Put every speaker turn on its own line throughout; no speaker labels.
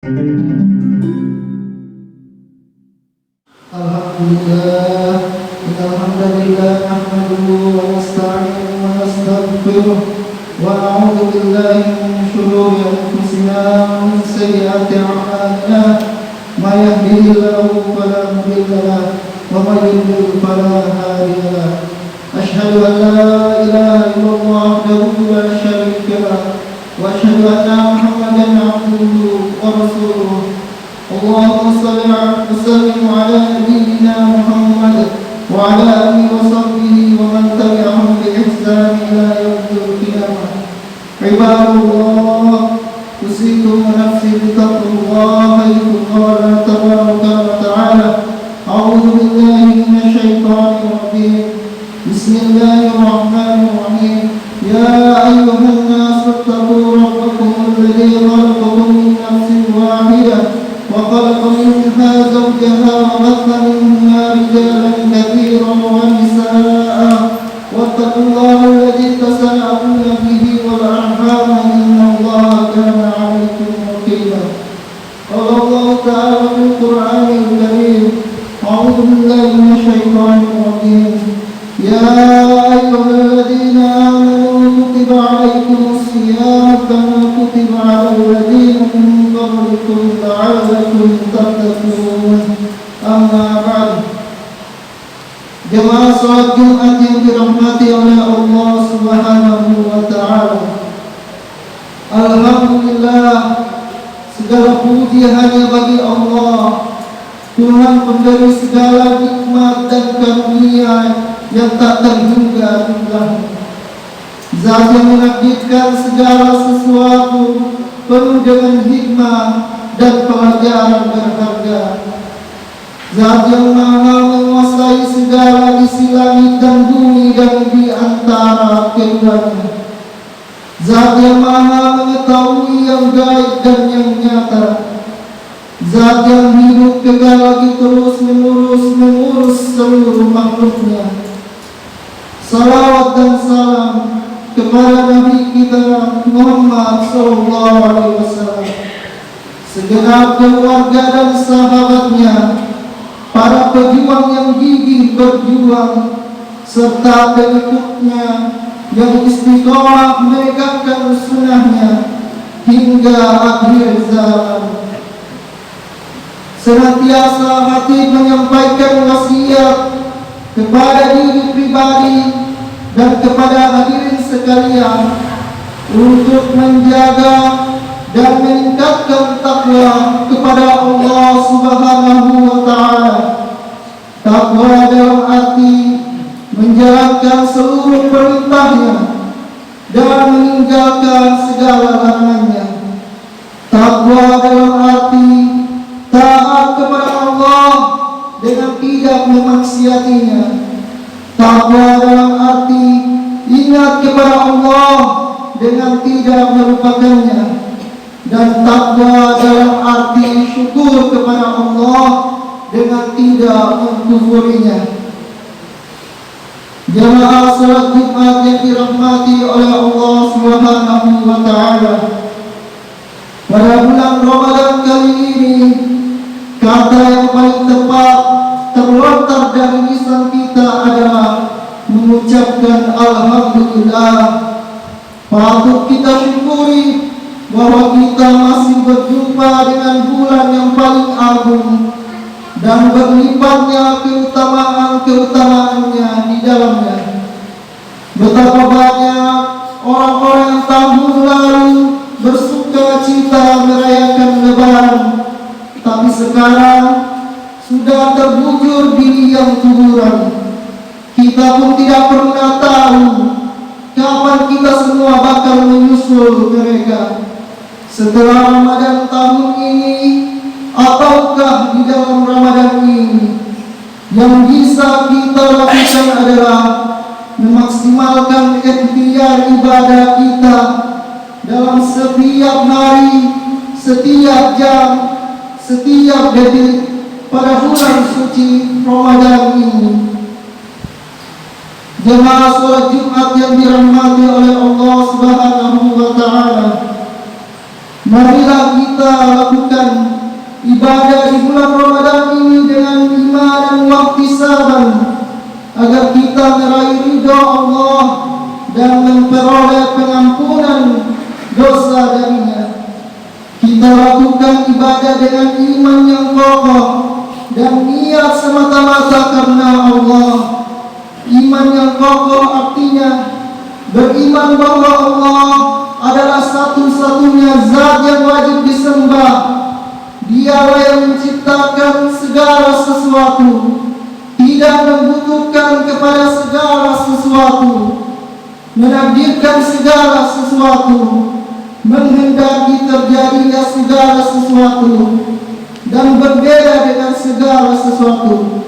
Alhamdulillah, alhamdulillah nahmaduhu wa nasta'inuhu wa nastaghfiruh wa na'udzu billahi min shururi anfusina wa min sayyiati a'malina. May yahdihillahu fala mudilla lahu wa may yudlil fala hadiya lahu. Asyhadu an la ilaha illallah wahdahu la syarika lahu wa asyhadu anna Muhammadan 'abduhu wa rasuluh. Allahumma shalli wa sallim ala nabiyyina Muhammad wa ala alihi wa sahbihi wa man tabi'ahum bi ihsan ila yaumil qiyamah. Ibadallah, usikum wa nafsi bi taqwallah, haythu qala tabaraka wa ta'ala, a'udzu billahi minasy syaithanir rajim. Bismillahirrahmanirrahim. Ya ayyuhan nasu ittaqu rabbakum alladzi khalaqakum min nafsin wahidah وخلق منها زوجها وبث منهما رجالا كثيرا ونساء واتقوا الله الذي تساءلون به والأرحام إن الله كان عليكم رقيبا. قال الله تعالى في القرآن الكريم: أعوذ بالله من الشيطان الرجيم. يا أيها الذين آمنوا كتب عليكم الصيام كما كتب على الذين من قبلكم لعلكم تتقون. Amma ba'd. Jemaah salat Jumat yang dirahmati oleh Allah Subhanahu wa ta'ala, alhamdulillah, segala puji hanya bagi Allah, Tuhan pemberi segala nikmat dan karunia yang tak terhingga jumlahnya. Zat yang menakdirkan segala sesuatu penuh dengan hikmah dan pelajaran berharga. Zat yang maha menguasai segala isi langit dan bumi dan di antara keduanya. Zat yang maha mengetahui yang gaib dan yang nyata. Zat yang hidup kekal lagi terus mengurus seluruh makhluknya. Salawat dan salam kepada Nabi kita Muhammad SAW, segenap keluarga dan sahabatnya, para pejuang yang gigih berjuang, serta pengikutnya yang istiqomah menegakkan sunnahnya hingga akhir zaman. Senantiasa hati menyampaikan wasiat kepada diri pribadi dan kepada hadirin sekalian untuk menjaga dan meningkatkan takwa kepada Allah Subhanahu wa ta'ala. Takwa dalam arti menjalankan seluruh perintahnya dan meninggalkan segala larangannya. Takwa dalam arti taat kepada Allah dengan tidak memaksiatinya. Takwa dalam arti ingat kepada Allah dengan tidak melupakannya. Dan takwa dalam arti syukur kepada Allah dengan tidak mengkufurinya. Jemaah salat Jumat yang dirahmati oleh Allah Subhanahu wa ta'ala, pada bulan Ramadan kali ini, kata yang paling tepat terlontar dari lisan kita adalah mengucapkan alhamdulillah. Patut kita syukuri bahwa kita masih berjumpa dengan bulan yang paling agung dan berlipatnya keutamaan-keutamaannya di dalamnya. Betapa banyak orang-orang yang tahun lalu bersuka cita merayakan Lebaran, tapi sekarang sudah terbujur di liang kuburan. Kita pun tidak pernah tahu kapan kita semua bakal menyusul mereka. Setelah Ramadan tahun ini ataukah di dalam Ramadan ini, yang bisa kita lakukan adalah memaksimalkan ikhtiar ibadah kita dalam setiap hari, setiap jam, setiap detik pada bulan suci Ramadan ini. Jemaah salat Jumat yang dirahmati oleh Allah Subhanahu wa ta'ala, marilah kita lakukan Kita lakukan ibadah dengan iman yang kokoh dan niat semata-mata karena Allah. Iman yang kokoh artinya beriman bahwa Allah adalah satu-satunya zat yang wajib disembah. Dialah yang menciptakan segala sesuatu, tidak membutuhkan kepada segala sesuatu, menakdirkan segala sesuatu, menghendaki terjadinya segala sesuatu, dan berbeda dengan segala sesuatu.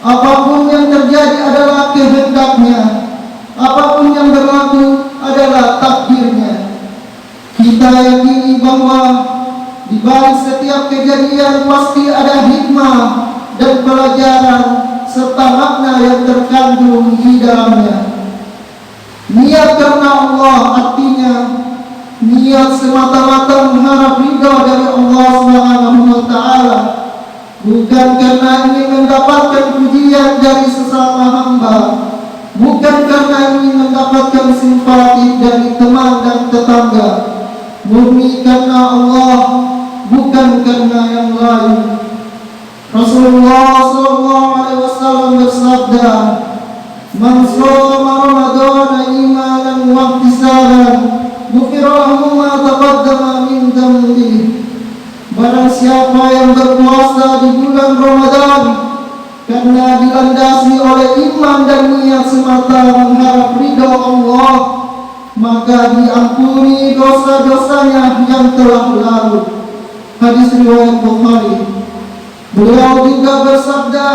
Apapun yang terjadi adalah kehendaknya, apapun yang berlaku adalah takdirnya. Kita yakini bahwa di balik setiap kejadian pasti ada hikmah dan pelajaran serta makna yang terkandung di dalamnya. Niat karena Allah artinya niat semata-mata mengharap ridha dari Allah Subhanahu wa taala, bukan karena ingin mendapatkan pujian dari sesama hamba, bukan karena ingin mendapatkan simpati dari teman dan tetangga, murni karena Allah, bukan karena yang lain. Rasulullah SAW bersabda, "Man shoma Ramadan imanan wa ihtisaban, ghufira lahu ma taqaddama min dhanbihi." Barang siapa yang berpuasa di bulan Ramadan karena dilandasi oleh iman dan niat semata mengharap ridha Allah, maka diampuni dosa-dosanya yang telah lalu. Hadis riwayat Bukhari. Beliau juga bersabda,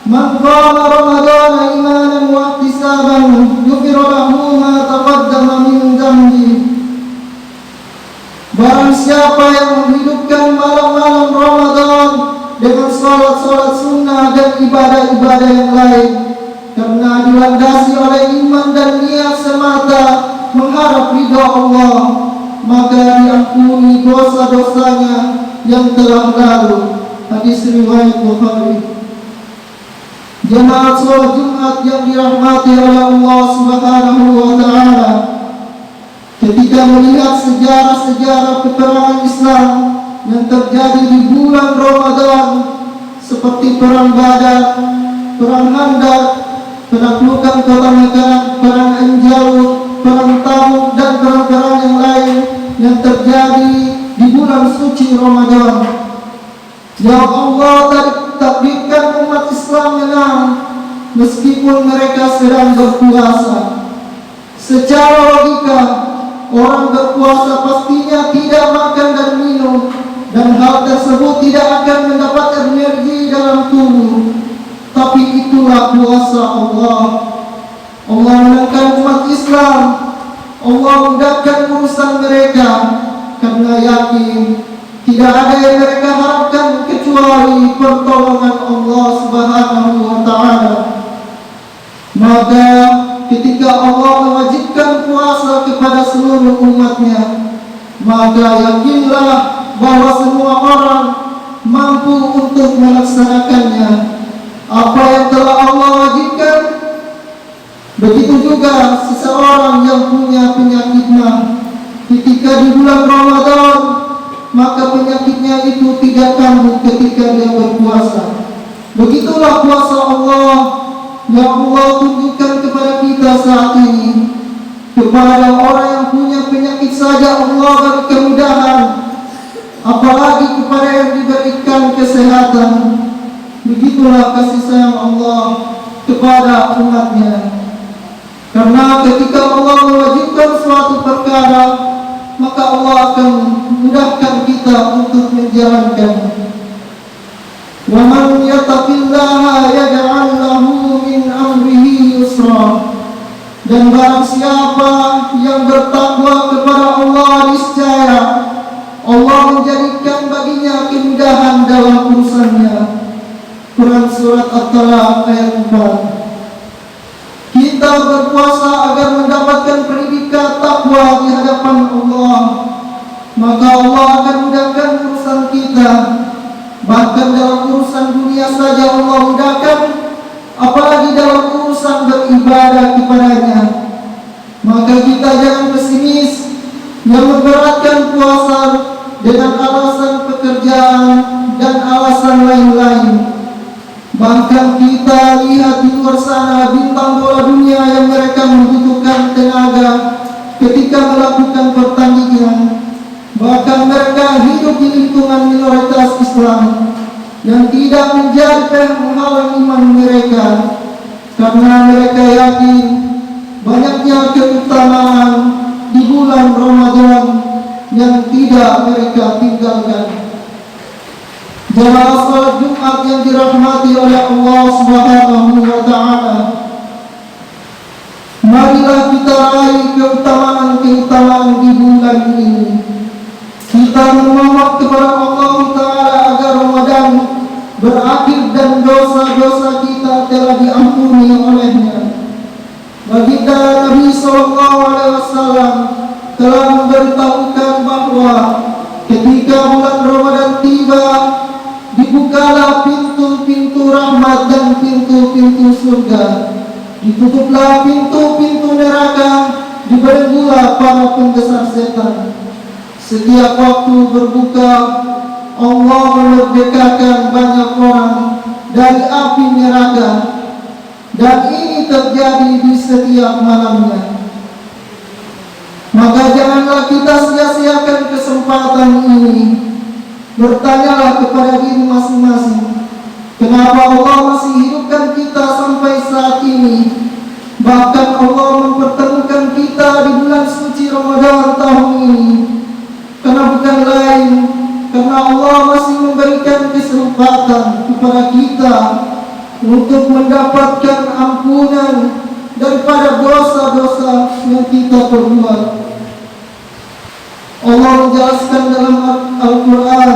"Man qama Ramadan imanan wa ihtisaban, ghufira lahu ma taqaddama min dhanbihi." Barang siapa yang menghidupkan malam-malam Ramadan dengan salat-salat sunnah dan ibadah-ibadah yang lain karena dilandasi oleh iman dan niat semata mengharap ridha Allah, maka diampuni dosa-dosanya yang telah lalu. Hadis riwayat Bukhari. Jemaat salat Jumat yang dirahmati oleh Allah Subhanahu wa taala, ketika melihat sejarah-sejarah peperangan Islam yang terjadi di bulan Ramadan seperti perang Badar, perang Khandaq, penaklukan kota Mekah, perang Anjalud, perang Tabuk dan perang-perang yang lain yang terjadi di bulan suci Ramadan, yang Allah takdirkan umat Islam menang meskipun mereka sedang berpuasa. Secara logika, orang berpuasa pastinya tidak makan dan minum, dan hal tersebut tidak akan mendapat energi dalam tubuh. Tapi itulah puasa Allah. Allah menangkan umat Islam, Allah mudahkan urusan mereka, karena yakin tidak ada yang mereka harapkan kecuali pertolongan Allah Subhanahu wa taala. Maka ketika Allah mewajibkan puasa kepada seluruh umatnya, maka yakinlah bahwa semua orang mampu untuk melaksanakannya. Apa yang telah Allah wajibkan, begitu juga seseorang yang punya penyakit mah, ketika di bulan Ramadan, maka penyakitnya itu tidak kambuh ketika dia berpuasa. Begitulah puasa Allah yang Allah tunjukkan kepada kita saat ini. Kepada orang yang punya penyakit saja Allah beri kemudahan, apalagi kepada yang diberikan kesehatan. Begitulah kasih sayang Allah kepada umatnya. Karena ketika Allah mewajibkan suatu perkara, maka Allah akan memudahkan kita untuk menjalankannya. Wa man yattaqillaha yaj'al lahu min amrihi yusra. Dan barang siapa yang bertakwa kepada Allah, niscaya Allah menjadikan baginya kemudahan dalam urusannya. Quran Surat At-Talaq ayat 4. Kita berpuasa agar mendapatkan predikat takwa di hadapan Allah, maka Allah akan mudahkan urusan kita. Bahkan dalam urusan dunia saja Allah mudahkan, apalagi dalam urusan beribadah kepadanya. Maka kita jangan pesimis yang memberatkan puasa dengan alasan pekerjaan dan alasan lain-lain. Bahkan kita lihat di luar sana bintang bola dunia yang mereka membutuhkan tenaga ketika melakukan pertandingan. Bahkan mereka hidup di lingkungan minoritas Islam yang tidak menjadi penghalang iman mereka, karena mereka yakin banyaknya keutamaan di bulan Ramadan yang tidak mereka tinggalkan. Jamaah salat Jumat yang dirahmati oleh Allah Subhanahu wa taala, marilah kita raih keutamaan-keutamaan di bulan ini. Kita memohon kepada Allah Ta'ala agar Ramadan berakhir dan dosa-dosa kita telah diampuni olehnya. Baginda Nabi SAW telah memberitahukan bahwa ketika bulan Ramadan tiba, dibukalah pintu-pintu rahmat dan pintu-pintu surga, ditutuplah pintu-pintu neraka, dibelenggulah para pembesar setan. Setiap waktu berbuka, Allah memerdekakan banyak orang dari api neraka, dan ini terjadi di setiap malamnya. Maka janganlah kita sia-siakan kesempatan ini. Bertanyalah kepada diri masing-masing, kenapa Allah masih hidupkan kita sampai saat ini? Bahkan Allah mempertemukan kita di bulan suci Ramadan tahun ini. Karena bukan lain, karena Allah masih memberikan kesempatan kepada kita untuk mendapatkan ampunan daripada dosa-dosa yang kita perbuat. Allah menjelaskan dalam Al-Quran,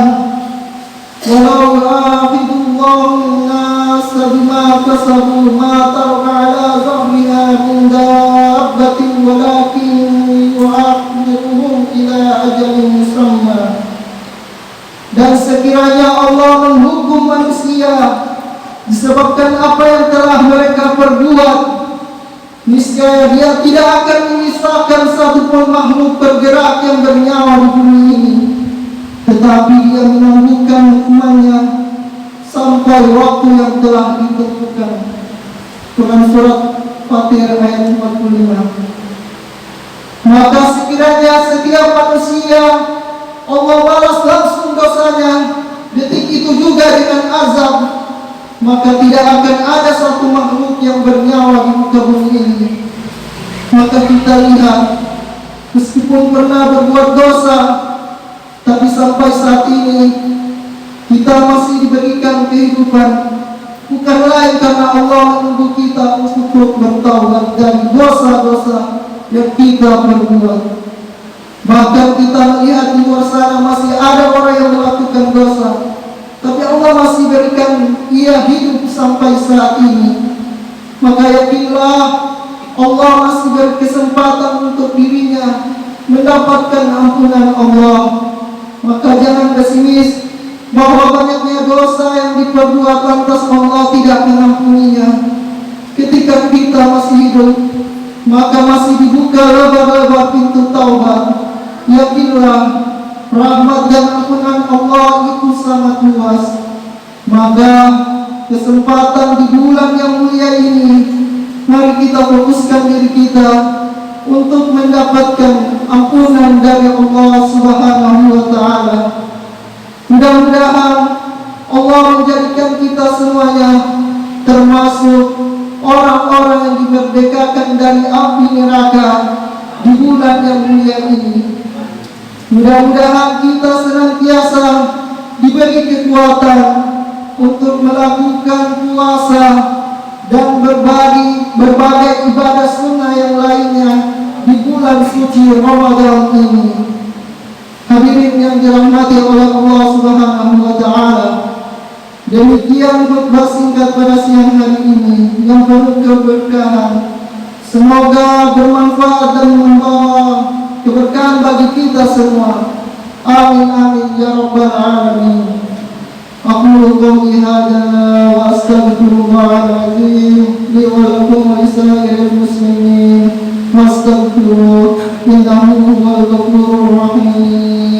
"Walau yu'akhidullahu an-nasa bima kasabu ma taraka 'ala dhahriha min dabbatin walakin yu'akhiruhum ila ajalin musamma." Dan sekiranya Allah menghukum manusia disebabkan apa yang telah mereka perbuat, niscaya Dia tidak akan memisahkan satu pun makhluk bergerak yang bernyawa di bumi ini, tetapi Dia menangguhkan hukumannya sampai waktu yang telah ditentukan. Quran Surat Fatir ayat 45. Maka sekiranya setiap manusia Allah balas langsung dosanya detik itu juga dengan azab, maka tidak akan ada satu makhluk yang bernyawa di muka bumi ini. Maka kita lihat, meskipun pernah berbuat dosa, tapi sampai saat ini kita masih diberikan kehidupan, bukan lain karena Allah menunggu kita untuk bertaubat dari dosa-dosa yang kita perbuat. Bahkan kita melihat di luar sana masih ada orang yang melakukan dosa, tapi Allah masih berikan ia hidup sampai saat ini. Maka yakinlah Allah masih berkesempatan untuk dirinya mendapatkan ampunan Allah. Maka jangan pesimis bahwa banyaknya dosa yang diperbuat lantas Allah tidak mengampuninya. Ketika kita masih hidup, maka masih dibuka lebar-lebar pintu taubat. Yakinlah rahmat dan ampunan Allah itu sangat luas. Maka kesempatan di bulan yang mulia ini, mari kita fokuskan diri kita untuk mendapatkan ampunan dari Allah Subhanahu wa taala. Mudah-mudahan Allah menjadikan kita semuanya termasuk orang-orang yang dimerdekakan dari api neraka di bulan yang mulia ini. Mudah-mudahan kita senantiasa diberi kekuatan untuk melakukan puasa dan berbagai ibadah sunnah yang lainnya di bulan suci Ramadan ini. Hadirin yang dirahmati oleh Allah Subhanahu wa taala, demikian khutbah singkat pada siang hari ini yang penuh keberkahan. Semoga bermanfaat dan membawa keberkahan bagi kita semua. Amin amin ya rabbal alamin. Aqulu qawli hadza wa astaghfirullahal azim li wa lakum wa lisa'iril muslimin wastaghfiruhu innahu huwal ghafurur rahim.